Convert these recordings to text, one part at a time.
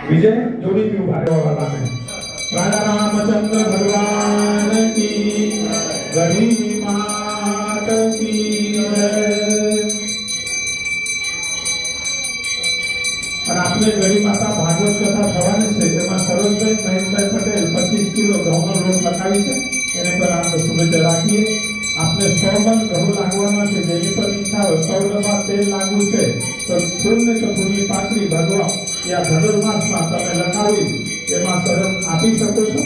विजय जोड़ी भी उभारे वाला है। राजा रामचंद्र भगवान की, गढ़ी मात की जय। और आपने गढ़ी माता भागवत कथा થવાની છે તેમાં સરોજભાઈ મહેશભાઈ પટેલ 25 કિલો ઘઉંનો લોટ લખાવી છે, એને પર આપણે શુભેચ્છા રાખીએ। आपने 100 मन ઘઉં લાગવાના છે, જેની પર ઈચ્છા હોય 100 ડબ્બા તેલ લાગવું છે તો ફૂલને તો ફૂલની પાકડી ભગવા या धनुर्मासમાં તમે લખાવી એમાં શરણ આપી શકો છો।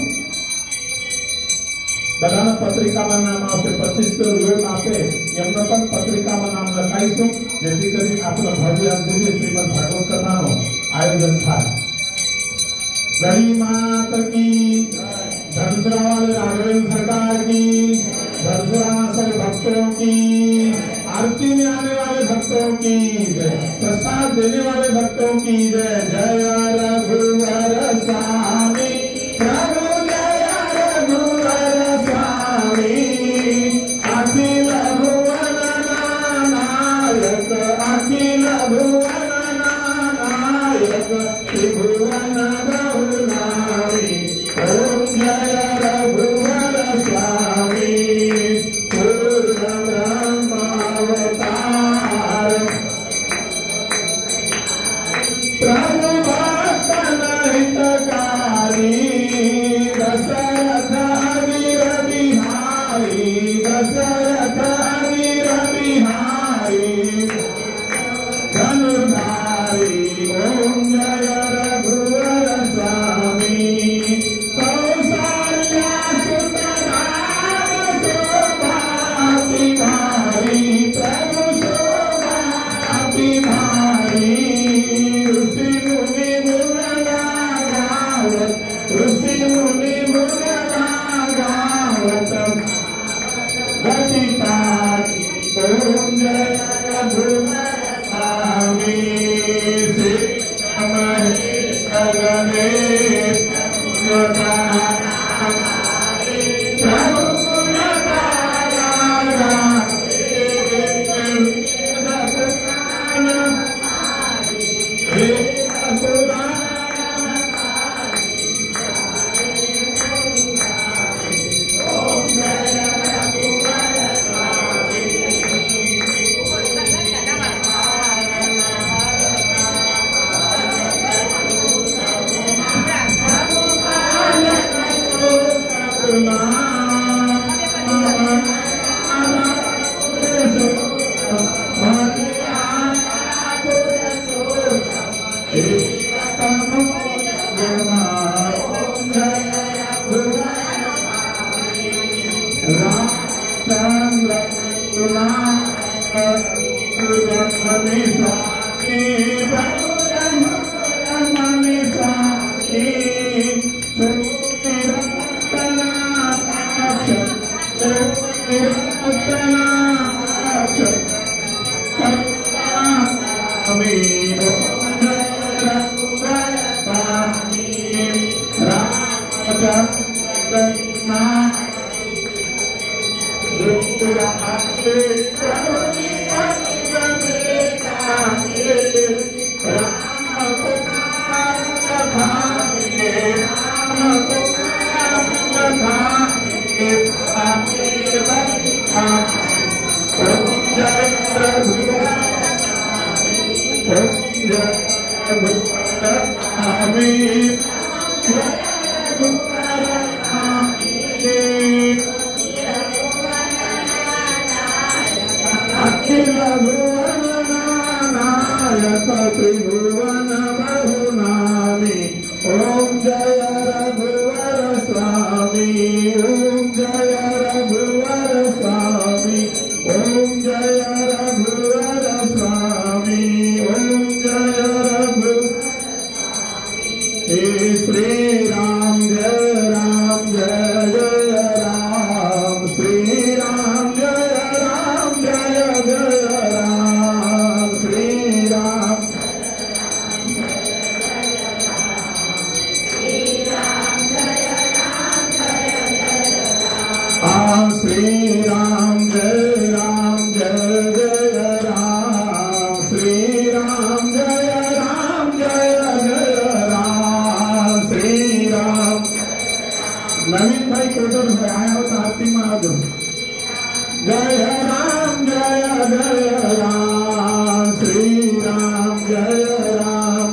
બધાના પત્રિકામાં નામ આવશે, 25 કિલો લોટ આપે એમનો પણ પત્રિકામાં નામ લખાઈશું, જેથી કરી આપણો ભવ્ય દિવ્ય શ્રીમદ ભાગવત કથાનો આયોજન થાય। गढ़ी मात की, धनुषरा वाले राघवेंद्र सरकार की, धनुषरा से भक्तों की, आरती में आने वाले भक्तों की जय, प्रसाद देने वाले भक्तों की जय। जय रघुवर स्वामी प्रभु, जय रघुवर स्वामी, अखिल भुवन नायक, अखिल भुवन नायक, त्रिभुवन बहुनामी। ओम जय रघुवर स्वामी, पूर्ण ब्रह्मावतार, प्रभु भक्तन हितकारी, दशरथ वीर बिहारी, दशरथ वीर बिहारी, धनुर्धारी। ओम जय रघुवर स्वामी, कौसल्या सुत राम शोभा बिहारी, प्रभु शोभा बिहारी। ऋषि मुनि मुरला गावत, ऋषि मुनि मुरला गावत, गतिकारी। ओम जय रघुवर स्वामी, श्री गणेश त्रिभुवन बहुनामी। ओम जय रघुवर स्वामी, ओम जय रघुवर स्वामी, ओम जय रघुवर स्वामी, ओम जय रघु। हे श्री राम जय राम, जय जय राम, श्री राम जय राम, जय जय राम, श्री राम। जय राम, श्री राम जय राम,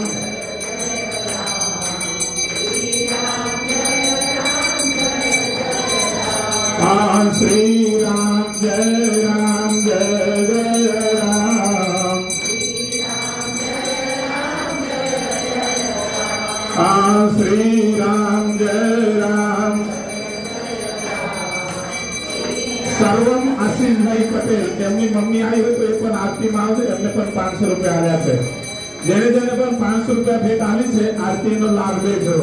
हाँ श्री राम जय राम, जय जय राम, हाँ श्री राम जय राम. सर्वम आशीषભાઈ પટેલ તેમની મમ્મી આવી હોય તો એ પણ આરતીમાં આવશે. એમને પણ 500 રૂપિયા આલ્યા છે. જેને જેને પણ 500 રૂપિયા ભેટ આલી છે આરતીનો લાભ લેજો.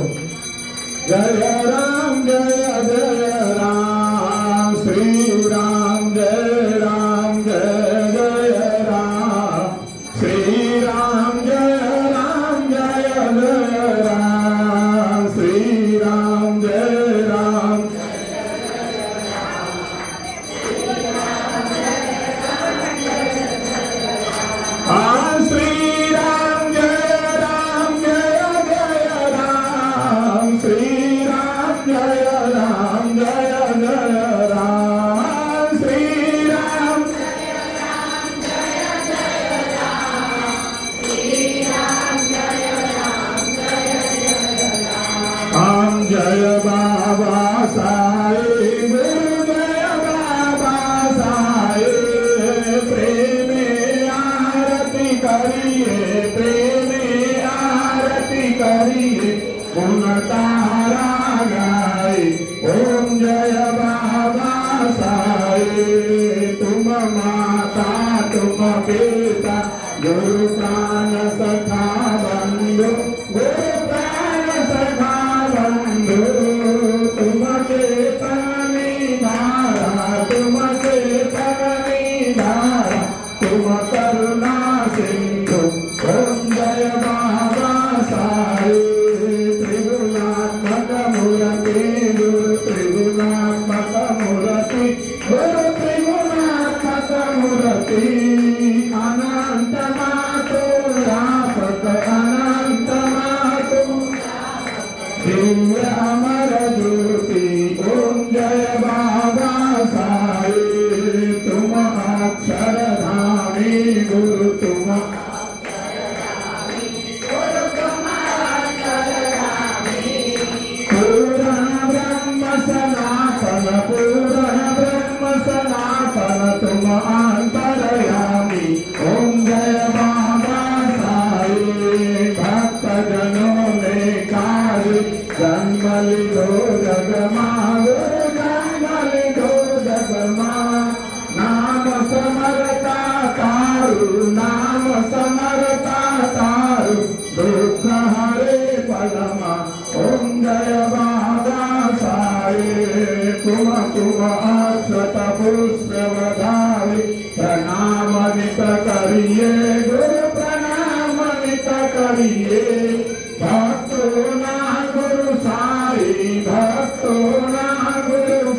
જય રામ જય જય રામ, શ્રી રામ જય રામ, જય જય રામ, શ્રી રામ જય રામ, જય જય રામ, શ્રી રામ જય રામ. जय बाबा साहेब, जय बाबा साहेब, प्रेमे आरती करिए, प्रेमे आरती करिए, गुण तारा गाए. ओम जय बाबा साहेब, तुम माता तुम पिता, गुरु प्राण सखा बंधु, गुरु प्राण सखा बंधु, तुमके तनी धारा, तुमके तनी धारा, तुम करुणा सिंधु. ओम जय बाबा साहेब, त्रिगुणात्मक मूर्ति, गुरु त्रिगुणात्मक मूर्ति, गुरु त्रिगुणात्मक मूर्ति, अनंत मातो व्यापक, अनंत मातो दिव्य अमर ज्योति. ओम जय बाबा साहेब, तुम अक्षरधामी गुरु, तुम पूर्ण ब्रह्म सनातन, पूर्ण ब्रह्म सनातन, तुम अंतर्यामी. ओम जय बाबा साहेब, भक्त जनों ने कार्य जन्म लिधो जगमा, जन्म लिधो जगमा. नाम समरता तारु, नाम समरता तारु, दुख हरे परमा. ओम जय बाबा साहेब, तुम अक्षत पुष्प बधाई, प्रणाम नित करिए, गुरु प्रणाम नित करिए. भक्तों ना गुरु साई, भक्तों ना गुरु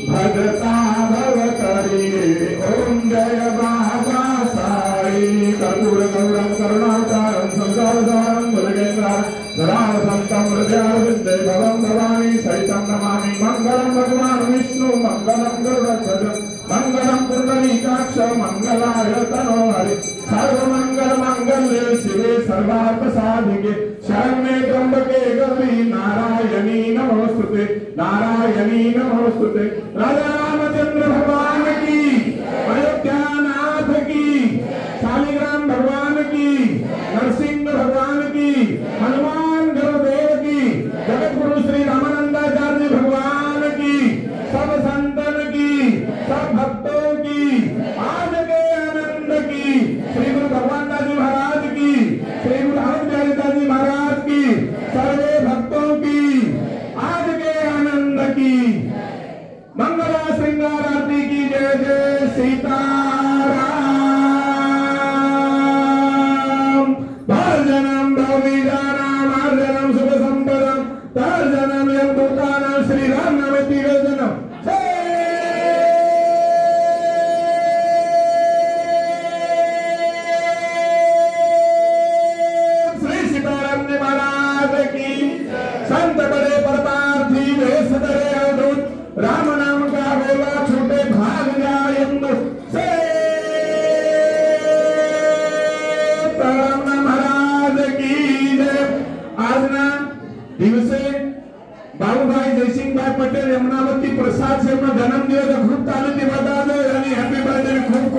भजता भव करिए. ओम जय बाबा साई, कर्पूर गौरम करुणावतारम संसारसारम भुजगेन्द्रम धरावसंतम हृदयारविंदे भवं भवानी सहितं नमामि. मंगलम भगवान विष्णु, मंगलम गरुड़ध्वज, मंगलम पुंडरीकाक्ष, मंगलाय तनोहरि. सर्वमंगल मांगल्ये शिवे सर्वार्थ साधिके, शरण्ये त्र्यंबके गौरी नारायणी नमोस्तुते, नारायणी नमोस्तुते. राजा रामचंद्र भगवान की, अयोध्यानाथ की, शालिग्राम भगवान की, नरसिंह भगवान की, हनुमान गुरुदेव की, जगत गुरु श्री रामानंदाचार्य भगवान की, सब संतन की, सब भक्तों की, आज के आनंद की, श्री गुरु भगवान दास जी महाराज की, श्री गुरु हनुमान जी महाराज की, सर्वे भक्तों की आज के आनंद की. मंगला श्रृंग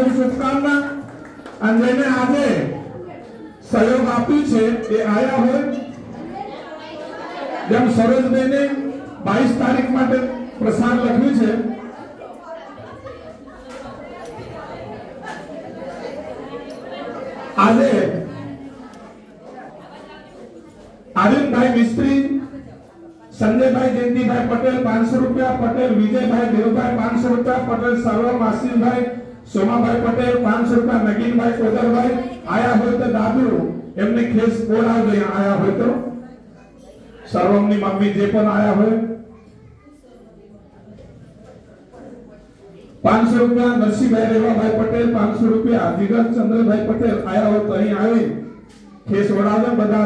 ખૂબ શુભકામના। અને જેને આજે સહયોગ આપ્યું છે એ આયા હોય, જેમ સરોજબેને 22 તારીખ માટે પ્રસાદ લખ્યું છે, આજે आर्यनभाई मिस्त्री, संजयभाई जयंतीभाई पटेल 500 रुपया, पटेल विजयभाई देवभाई 500 रुपया, पटेल सर्वम आशीषभाई सोमाभाई पटेल 500 रुपया, नगीनभाई कोदरभाई आया हो तो दादू एमने खेस बोलाव दे, आया हो तो सर्वमनी मम्मी जे पण आया हो 500 रुपया, नरसिंहभाई रेवाभाई पटेल 500 रुपया, जिगर चंद्रभाई पटेल आया हो तो अहीं आवी खेस बोलाव बधा।